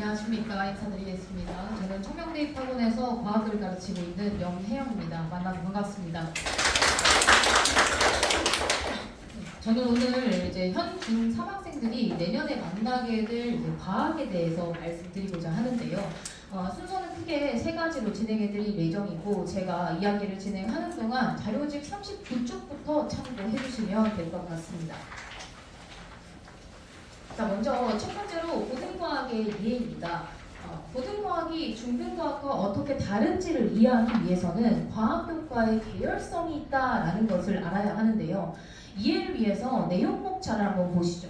안녕하십니까. 인사드리겠습니다. 저는 청명대입학원에서 과학을 가르치고 있는 영혜영입니다. 만나서 반갑습니다. 저는 오늘 이제 현 중3학생들이 내년에 만나게 될 이제 과학에 대해서 말씀드리고자 하는데요. 순서는 크게 세 가지로 진행해드릴 예정이고, 제가 이야기를 진행하는 동안 자료집 39쪽부터 참고해 주시면 될 것 같습니다. 자, 먼저 첫 번째로 고등과학의 이해입니다. 고등과학이 중등과학과 어떻게 다른지를 이해하기 위해서는 과학교과의 계열성이 있다라는 것을 알아야 하는데요. 이해를 위해서 내용 목차를 한번 보시죠.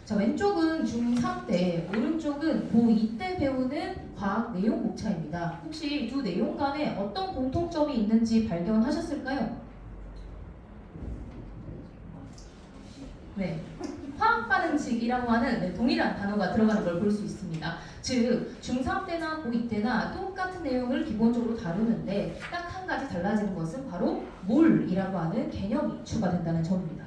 자, 왼쪽은 중3 때, 오른쪽은 고2 때 배우는 과학 내용 목차입니다. 혹시 두 내용 간에 어떤 공통점이 있는지 발견하셨을까요? 네. 화학 반응식이라고 하는 동일한 단어가 들어가는 걸 볼 수 있습니다. 즉, 중3 때나 고2 때나 똑같은 내용을 기본적으로 다루는데 딱 한 가지 달라지는 것은 바로 몰이라고 하는 개념이 추가된다는 점입니다.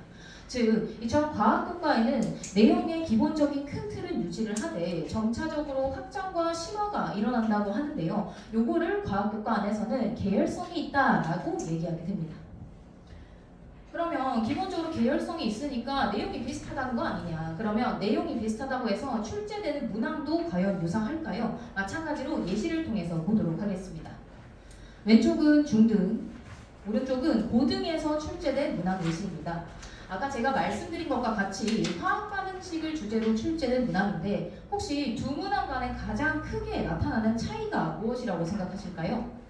즉, 이처럼 과학교과에는 내용의 기본적인 큰 틀은 유지를 하되 점차적으로 확장과 심화가 일어난다고 하는데요. 요거를 과학교과 안에서는 계열성이 있다라고 얘기하게 됩니다. 그러면 기본적으로 계열성이 있으니까 내용이 비슷하다는 거 아니냐? 그러면 내용이 비슷하다고 해서 출제되는 문항도 과연 유사할까요? 마찬가지로 예시를 통해서 보도록 하겠습니다. 왼쪽은 중등, 오른쪽은 고등에서 출제된 문항 예시입니다. 아까 제가 말씀드린 것과 같이 화학 반응식을 주제로 출제된 문항인데 혹시 두 문항 간에 가장 크게 나타나는 차이가 무엇이라고 생각하실까요?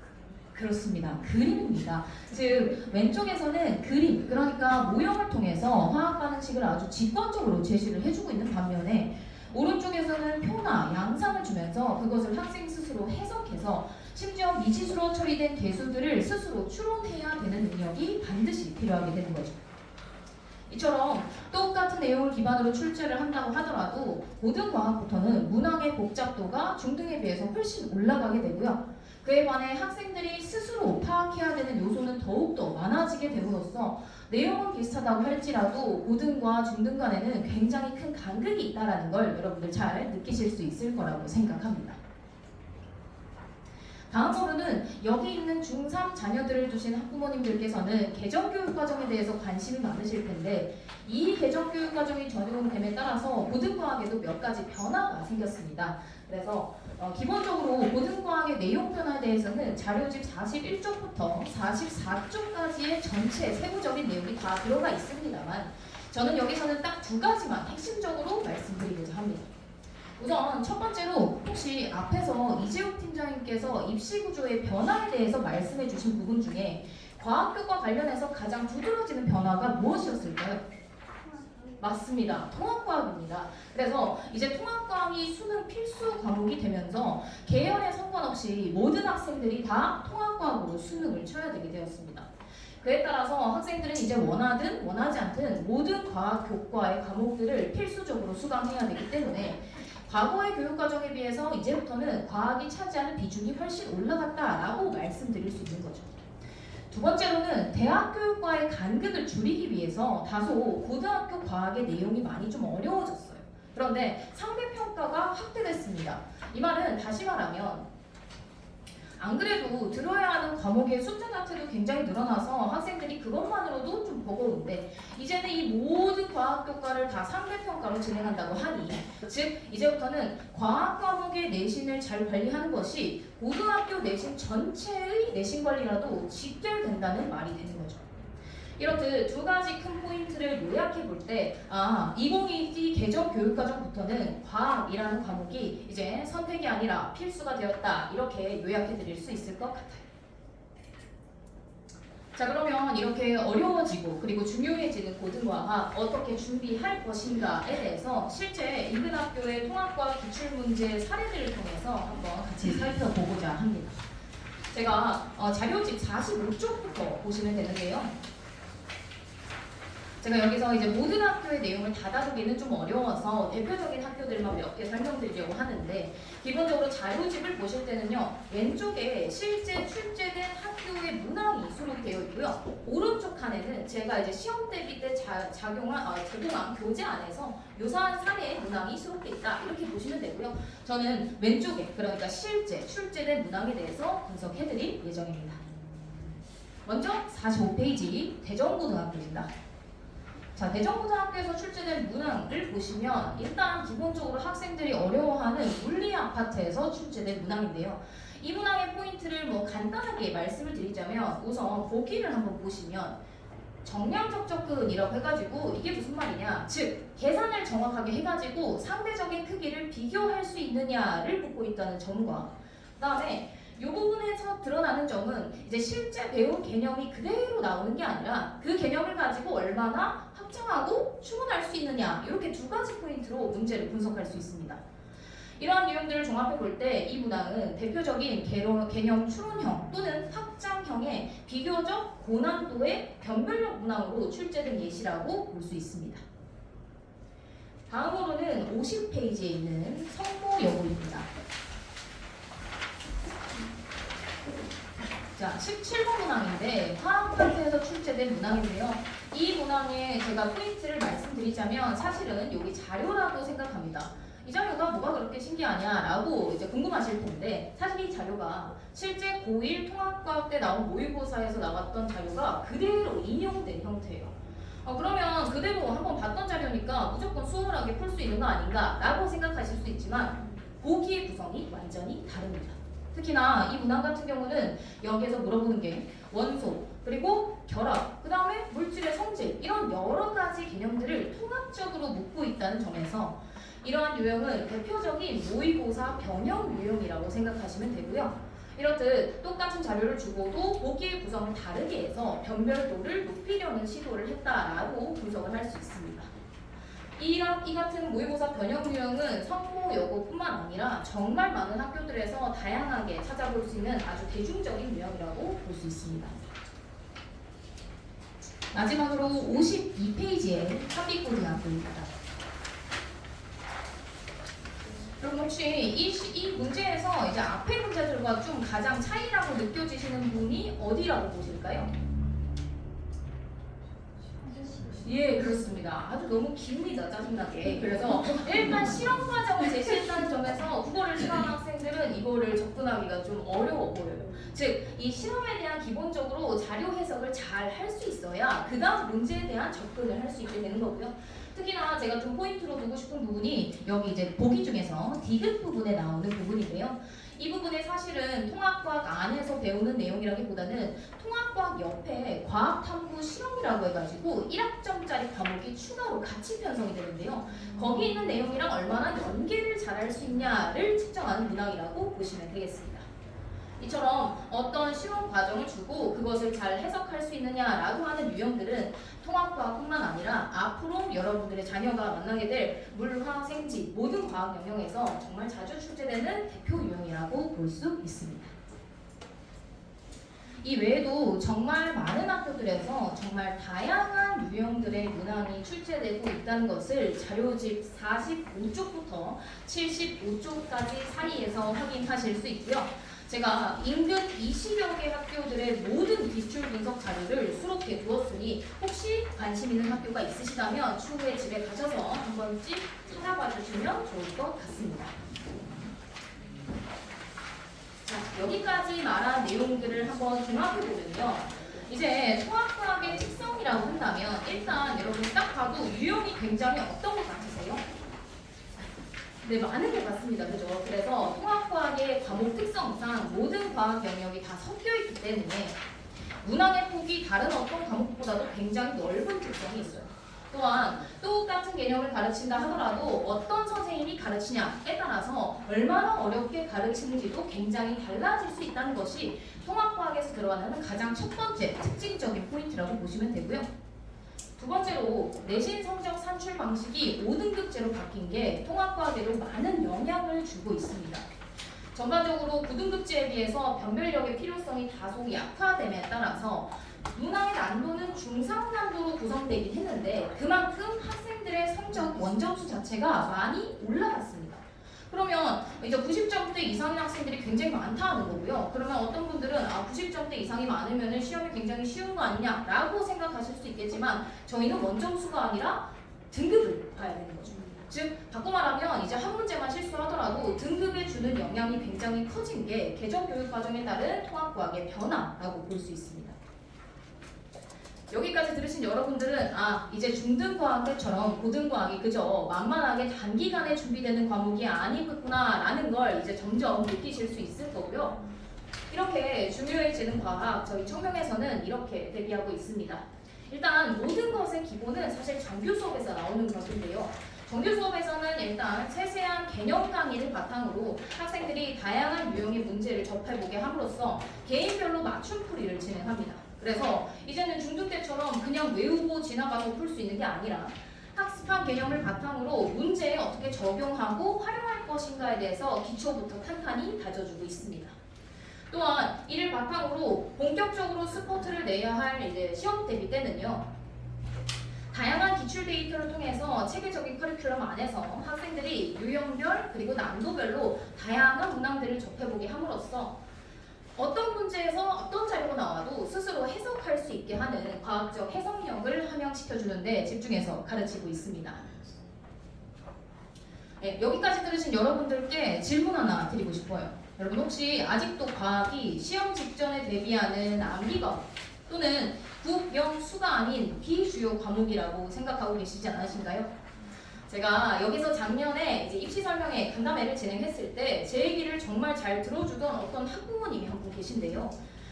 그렇습니다. 그림입니다. 즉 왼쪽에서는 그림, 그러니까 모형을 통해서 화학 반응식을 아주 직관적으로 제시를 해주고 있는 반면에 오른쪽에서는 표나 양상을 주면서 그것을 학생 스스로 해석해서 심지어 미지수로 처리된 개수들을 스스로 추론해야 되는 능력이 반드시 필요하게 되는 거죠. 이처럼 똑같은 내용을 기반으로 출제를 한다고 하더라도 고등과학부터는 문항의 복잡도가 중등에 비해서 훨씬 올라가게 되고요. 그에 반해 학생들이 스스로 파악해야 되는 요소는 더욱더 많아지게 됨으로써 내용은 비슷하다고 할지라도 고등과 중등 간에는 굉장히 큰 간극이 있다는 걸 여러분들 잘 느끼실 수 있을 거라고 생각합니다. 다음으로는 여기 있는 중3 자녀들을 두신 학부모님들께서는 개정교육과정에 대해서 관심이 많으실 텐데 이 개정교육과정이 적용됨에 따라서 고등과학에도 몇 가지 변화가 생겼습니다. 그래서 기본적으로 고등과학의 내용 변화에 대해서는 자료집 41쪽부터 44쪽까지의 전체 세부적인 내용이 다 들어가 있습니다만 저는 여기서는 딱 두 가지만 핵심적으로 말씀드리고자 합니다. 우선 첫 번째로 혹시 앞에서 이재욱 팀장님께서 입시 구조의 변화에 대해서 말씀해 주신 부분 중에 과학교과 관련해서 가장 두드러지는 변화가 무엇이었을까요? 맞습니다. 통합과학입니다. 그래서 이제 통합과학이 수능 필수 과목이 되면서 계열에 상관없이 모든 학생들이 다 통합과학으로 수능을 쳐야 되게 되었습니다. 그에 따라서 학생들은 이제 원하든 원하지 않든 모든 과학 교과의 과목들을 필수적으로 수강해야 되기 때문에 과거의 교육과정에 비해서 이제부터는 과학이 차지하는 비중이 훨씬 올라갔다라고 말씀드릴 수 있는 거죠. 두 번째로는 대학 교육과의 간극을 줄이기 위해서 다소 고등학교 과학의 내용이 많이 좀 어려워졌어요. 그런데 상대평가가 확대됐습니다. 이 말은 다시 말하면 안 그래도 들어야 하는 과목의 숫자 자체도 굉장히 늘어나서 학생들이 그것만으로도 좀 버거운데 이제는 이 모든 과학 교과를 다 상대평가로 진행한다고 하니 즉 이제부터는 과학 과목의 내신을 잘 관리하는 것이 고등학교 내신 전체의 내신 관리라도 직결된다는 말이 되는 거죠. 이렇듯 두 가지 큰 포인트를 요약해 볼 때 2022 개정 교육과정부터는 과학이라는 과목이 이제 선택이 아니라 필수가 되었다 이렇게 요약해 드릴 수 있을 것 같아요. 자, 그러면 이렇게 어려워지고 그리고 중요해지는 고등과학 어떻게 준비할 것인가에 대해서 실제 인근학교의 통합과학 기출문제 사례들을 통해서 한번 같이 살펴보고자 합니다. 제가 자료집 45쪽부터 보시면 되는데요. 제가 여기서 이제 모든 학교의 내용을 다 다루기는 좀 어려워서 대표적인 학교들만 몇 개 설명드리려고 하는데, 기본적으로 자료집을 보실 때는요, 왼쪽에 실제 출제된 학교의 문항이 수록되어 있고요, 오른쪽 칸에는 제가 이제 시험 대비 때 제공한 교재 안에서 유사한 사례의 문항이 수록되어 있다, 이렇게 보시면 되고요. 저는 왼쪽에, 그러니까 실제 출제된 문항에 대해서 분석해드릴 예정입니다. 먼저 45페이지 대전고등학교입니다. 자, 대전고등학교에서 출제된 문항을 보시면 일단 기본적으로 학생들이 어려워하는 물리 아파트에서 출제된 문항인데요. 이 문항의 포인트를 간단하게 말씀을 드리자면, 우선 보기를 한번 보시면 정량적 접근이라고 해가지고 이게 무슨 말이냐, 즉 계산을 정확하게 해가지고 상대적인 크기를 비교할 수 있느냐를 묻고 있다는 점과, 그 다음에 이 부분에서 드러나는 점은 이제 실제 배운 개념이 그대로 나오는 게 아니라 그 개념을 가지고 얼마나 확장하고 추론할 수 있느냐, 이렇게 두 가지 포인트로 문제를 분석할 수 있습니다. 이러한 유형들을 종합해 볼 때 이 문항은 대표적인 개념 추론형 또는 확장형의 비교적 고난도의 변별력 문항으로 출제된 예시라고 볼 수 있습니다. 다음으로는 50페이지에 있는 성모여고입니다. 자, 17번 문항인데 화학 파트에서 출제된 문항인데요. 이 문항에 제가 포인트를 말씀드리자면 사실은 여기 자료라고 생각합니다. 이 자료가 뭐가 그렇게 신기하냐라고 이제 궁금하실 텐데, 사실 이 자료가 실제 고1 통합과학 때 나온 모의고사에서 나왔던 자료가 그대로 인용된 형태예요. 그러면 그대로 한번 봤던 자료니까 무조건 수월하게 풀 수 있는 거 아닌가 라고 생각하실 수 있지만, 보기의 구성이 완전히 다릅니다. 특히나 이 문항 같은 경우는 여기에서 물어보는 게 원소, 그리고 결합, 그 다음에 물질의 성질, 이런 여러 가지 개념들을 통합적으로 묻고 있다는 점에서 이러한 유형은 대표적인 모의고사 변형 유형이라고 생각하시면 되고요. 이렇듯 똑같은 자료를 주고도 보기의 구성을 다르게 해서 변별도를 높이려는 시도를 했다라고 분석을 할 수 있습니다. 이 같은 모의고사 변형 유형은 성모여고뿐만 아니라 정말 많은 학교들에서 다양하게 찾아볼 수 있는 아주 대중적인 유형이라고 볼 수 있습니다. 마지막으로 52페이지의 한빛고등학교입니다. 그럼 혹시 이 문제에서 이제 앞에 문제들과 좀 가장 차이라고 느껴지시는 분이 어디라고 보실까요? 예, 그렇습니다. 아주 너무 깁니다, 짜증나게. 그래서 일단 실험 과정을 제시했다는 점에서 국어를 싫어하는 학생들은 이거를 접근하기가 좀 어려워 보여요. 즉, 이 실험에 대한 기본적으로 자료 해석을 잘 할 수 있어야 그 다음 문제에 대한 접근을 할 수 있게 되는 거고요. 특히나 제가 좀 포인트로 두고 싶은 부분이 여기 이제 보기 중에서 디귿 부분에 나오는 부분인데요. 이 부분에 사실은 통합과학 안에서 배우는 내용이라기보다는 통합과학 옆에 과학탐구 실험이라고 해가지고 1학점짜리 과목이 추가로 같이 편성이 되는데요. 거기 있는 내용이랑 얼마나 연계를 잘할 수 있냐를 측정하는 문항이라고 보시면 되겠습니다. 이처럼 어떤 시험 과정을 주고 그것을 잘 해석할 수 있느냐라고 하는 유형들은 통합과학뿐만 아니라 앞으로 여러분들의 자녀가 만나게 될 물화생지 모든 과학 영역에서 정말 자주 출제되는 대표 유형이라고 볼 수 있습니다. 이 외에도 정말 많은 학교들에서 정말 다양한 유형들의 문항이 출제되고 있다는 것을 자료집 45쪽부터 75쪽까지 사이에서 확인하실 수 있고요. 제가 인근 20여 개 학교들의 모든 기출 분석 자료를 수록해 두었으니 혹시 관심 있는 학교가 있으시다면 추후에 집에 가셔서 한 번씩 찾아봐 주시면 좋을 것 같습니다. 자, 여기까지 말한 내용들을 한번 종합해보면요. 이제 통합과학의 특성이라고 한다면 일단 여러분 딱 봐도 유형이 굉장히 어떤 것 같으세요? 네, 많은 것 같습니다. 그죠? 그래서 통합과학의 과목 특성상 모든 과학 영역이 다 섞여 있기 때문에 문항의 폭이 다른 어떤 과목보다도 굉장히 넓은 특성이 있어요. 또한 똑같은 개념을 가르친다 하더라도 어떤 선생님이 가르치냐에 따라서 얼마나 어렵게 가르치는지도 굉장히 달라질 수 있다는 것이 통합과학에서 들어가는 가장 첫 번째 특징적인 포인트라고 보시면 되고요. 두 번째로 내신 성적 산출 방식이 5등급제로 바뀐 게 통합과학에도 많은 영향을 주고 있습니다. 전반적으로 9등급제에 비해서 변별력의 필요성이 다소 약화됨에 따라서 문항의 난도는 중상 난도로 구성되긴 했는데 그만큼 학생들의 성적 원점수 자체가 많이 올라갔습니다. 그러면 이제 90점대 이상인 학생들이 굉장히 많다는 거고요. 그러면 어떤 분들은 90점대 이상이 많으면 시험이 굉장히 쉬운 거 아니냐라고 생각하실 수 있겠지만 저희는 원점수가 아니라 등급을 봐야 되는 거죠. 즉 바꿔 말하면 이제 한 문제만 실수하더라도 등급에 주는 영향이 굉장히 커진 게 개정교육과정에 따른 통합과학의 변화라고 볼 수 있습니다. 여기까지 들으신 여러분들은 이제 중등과학 때처럼 고등과학이 그저 만만하게 단기간에 준비되는 과목이 아니겠구나 라는 걸 이제 점점 느끼실 수 있을 거고요. 이렇게 중요해지는 과학 저희 청명에서는 이렇게 대비하고 있습니다. 일단 모든 것의 기본은 사실 정규 수업에서 나오는 것인데요. 정규 수업에서는 일단 세세한 개념 강의를 바탕으로 학생들이 다양한 유형의 문제를 접해보게 함으로써 개인별로 맞춤풀이를 진행합니다. 그래서 이제는 중등 때처럼 그냥 외우고 지나가고 풀 수 있는 게 아니라 학습한 개념을 바탕으로 문제에 어떻게 적용하고 활용할 것인가에 대해서 기초부터 탄탄히 다져주고 있습니다. 또한 이를 바탕으로 본격적으로 스포트를 내야 할 이제 시험 대비 때는요. 다양한 기출 데이터를 통해서 체계적인 커리큘럼 안에서 학생들이 유형별 그리고 난도별로 다양한 문항들을 접해보게 함으로써 어떤 문제에서 어떤 자료가 나와도 스스로 해석할 수 있게 하는 과학적 해석력을 함양시켜주는 데 집중해서 가르치고 있습니다. 네, 여기까지 들으신 여러분들께 질문 하나 드리고 싶어요. 여러분 혹시 아직도 과학이 시험 직전에 대비하는 암기과목 또는 국, 영, 수가 아닌 비주요 과목이라고 생각하고 계시지 않으신가요? 제가 여기서 작년에 이제 입시 설명회 간담회를 진행했을 때 제 얘기를 정말 잘 들어주던 어떤 학부모님이 한 분 계신데요.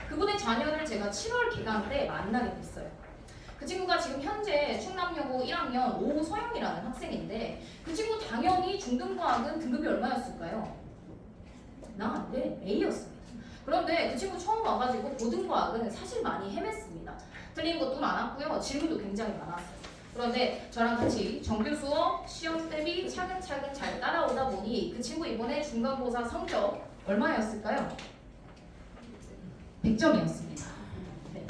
그분의 자녀를 제가 7월 개강 때 만나게 됐어요. 그 친구가 지금 현재 충남여고 1학년 오소영이라는 학생인데 그 친구 당연히 중등과학은 등급이 얼마였을까요? 네, A였습니다. 그런데 그 친구 처음 와가지고 고등과학은 사실 많이 헤맸습니다. 틀린 것도 많았고요. 질문도 굉장히 많았어요. 그런데 저랑 같이 정규 수업, 시험 대비 차근차근 잘 따라오다 보니 그 친구 이번에 중간고사 성적 얼마였을까요? 100점이었습니다. 네.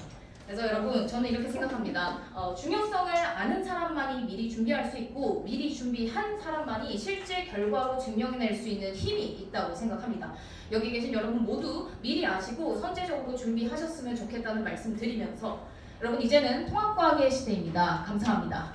그래서 여러분 저는 이렇게 생각합니다. 중요성을 아는 사람만이 미리 준비할 수 있고 미리 준비한 사람만이 실제 결과로 증명해낼 수 있는 힘이 있다고 생각합니다. 여기 계신 여러분 모두 미리 아시고 선제적으로 준비하셨으면 좋겠다는 말씀 드리면서 여러분 이제는 통합과학의 시대입니다. 감사합니다.